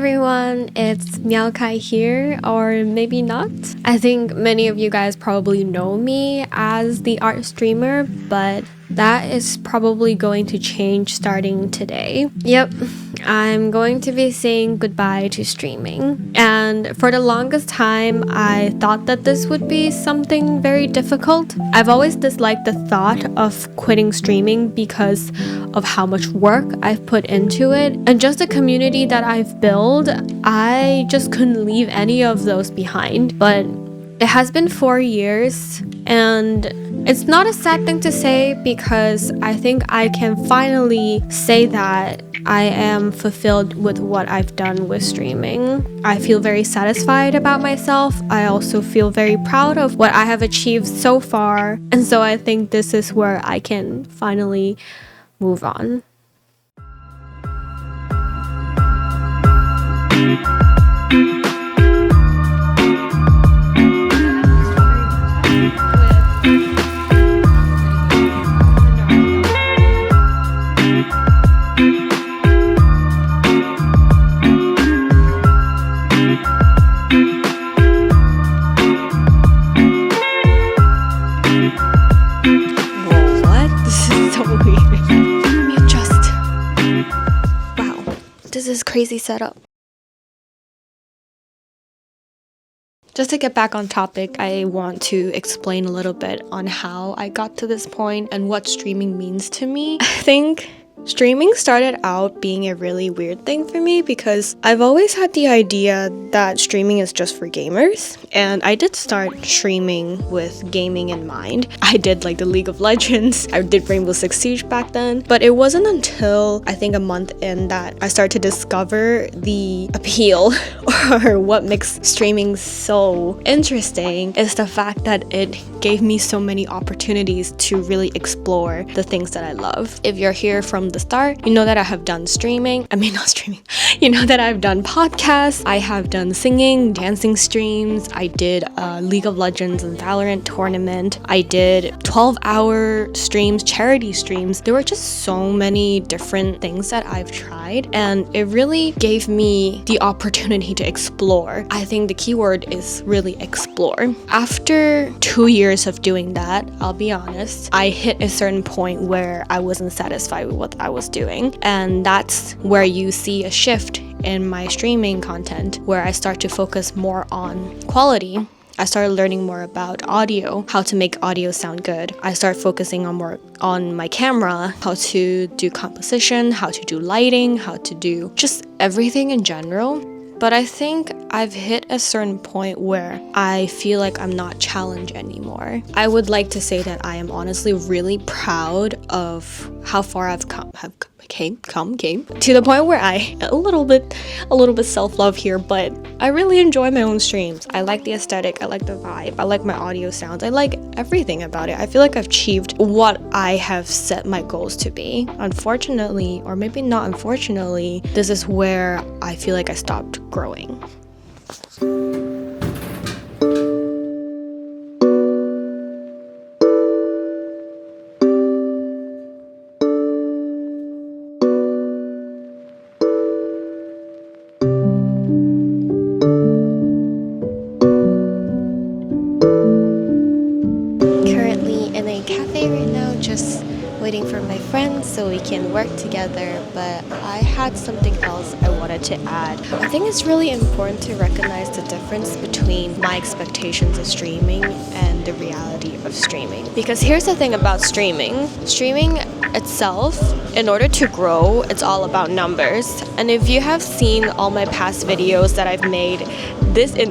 everyone, it's Meow Kai here, or maybe not. I think many of you guys probably know me as the art streamer, but that is probably going to change starting today. Yep, I'm going to be saying goodbye to streaming. And for the longest time, I thought that this would be something very difficult. I've always disliked the thought of quitting streaming because of how much work I've put into it. And just the community that I've built, I just couldn't leave any of those behind. But it has been 4 years, and it's not a sad thing to say because I think I can finally say that I am fulfilled with what I've done with streaming. I feel very satisfied about myself. I also feel very proud of what I have achieved so far. And so I think this is where I can finally move on. This is crazy setup. Just to get back on topic, I want to explain a little bit on how I got to this point and what streaming means to me. I think streaming started out being a really weird thing for me because I've always had the idea that streaming is just for gamers, and I did start streaming with gaming in mind. I did like the League of Legends, I did Rainbow Six Siege back then, but it wasn't until I think a month in that I started to discover the appeal or what makes streaming so interesting is the fact that it gave me so many opportunities to really explore the things that I love. If you're here from the start, you know that I have done you know that I've done podcasts, I have done singing, dancing streams, I did a League of Legends and Valorant tournament, I did 12-hour streams, charity streams. There were just so many different things that I've tried, and it really gave me the opportunity to explore. I think the keyword is really explore. After 2 years of doing that, I'll be honest, I hit a certain point where I wasn't satisfied with what I was doing, and that's where you see a shift in my streaming content where I start to focus more on quality. I started learning more about audio, how to make audio sound good. I started focusing on more on my camera, how to do composition, how to do lighting, how to do just everything in general. But I think I've hit a certain point where I feel like I'm not challenged anymore. I would like to say that I am honestly really proud of how far I've came to the point where I a little bit self-love here, but I really enjoy my own streams. I like the aesthetic, I like the vibe, I like my audio sounds, I like everything about it. I feel like I've achieved what I have set my goals to be. Unfortunately, or maybe not unfortunately, this is where I feel like I stopped growing. Waiting for my friends so we can work together, but I had something else I wanted to add. I think it's really important to recognize the difference between my expectations of streaming and the reality of streaming. Because here's the thing about streaming. Streaming itself, in order to grow, it's all about numbers. And if you have seen all my past videos that I've made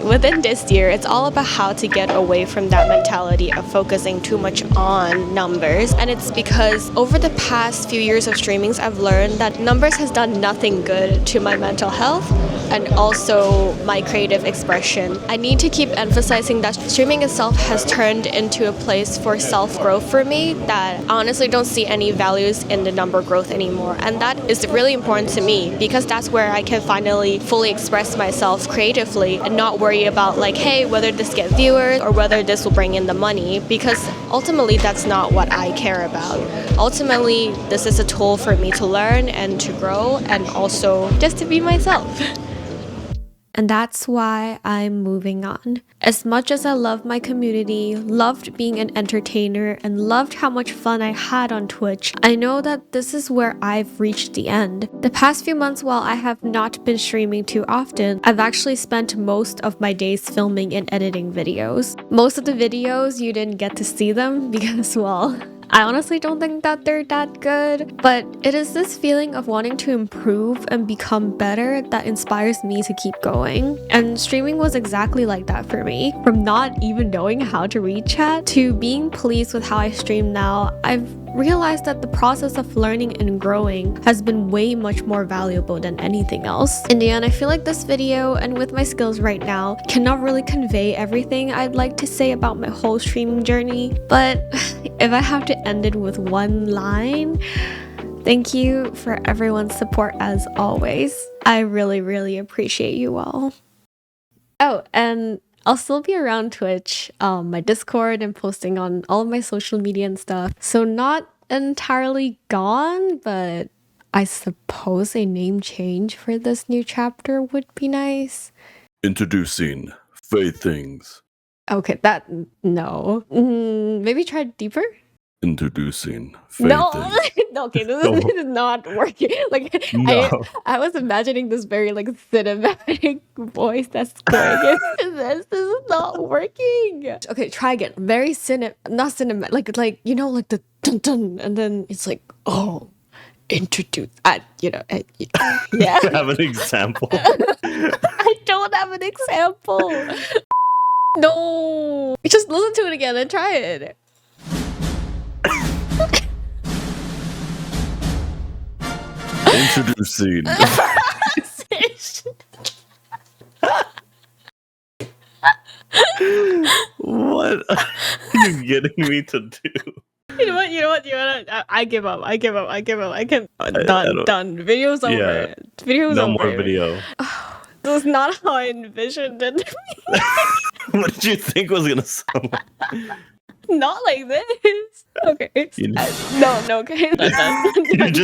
within this year, it's all about how to get away from that mentality of focusing too much on numbers. And it's because over the past few years of streamings, I've learned that numbers has done nothing good to my mental health and also my creative expression. I need to keep emphasizing that streaming itself has turned into a place for self-growth for me, that I honestly don't see any values in the number growth anymore. And that is really important to me because that's where I can finally fully express myself creatively and not worry about like, hey, whether this gets viewers or whether this will bring in the money, because ultimately that's not what I care about. Ultimately, this is a tool for me to learn and to grow and also just to be myself. And that's why I'm moving on. As much as I love my community, loved being an entertainer, and loved how much fun I had on Twitch, I know that this is where I've reached the end. The past few months, while I have not been streaming too often, I've actually spent most of my days filming and editing videos. Most of the videos, you didn't get to see them because, well, I honestly don't think that they're that good, but it is this feeling of wanting to improve and become better that inspires me to keep going. And streaming was exactly like that for me. From not even knowing how to read chat to being pleased with how I stream now, I've realized that the process of learning and growing has been way much more valuable than anything else. In the end, I feel like this video, and with my skills right now, cannot really convey everything I'd like to say about my whole streaming journey, but if I have to end it with one line, thank you for everyone's support as always. I really appreciate you all. Oh, and I'll still be around Twitch, my Discord, and posting on all of my social media and stuff. So not entirely gone, but I suppose a name change for this new chapter would be nice. Introducing Faith Things. Okay, that, no. Maybe try deeper? Introducing Faith No, Things. okay, this is not working. Like, No. I was imagining this very like cinematic voice that's going. This is not working. Okay, try again. Very not cinematic. Like you know, like the dun dun, and then it's like, oh, introduce. Yeah. Have an example. I don't have an example. No, just listen to it again and try it. Introducing. What are you getting me to do? You know what? I give up. I can. Done. Video's over. Yeah. Video's No over. more video. This is not how I envisioned it. What did you think was gonna sound like? Not like this. Okay. You know. No. Okay. You just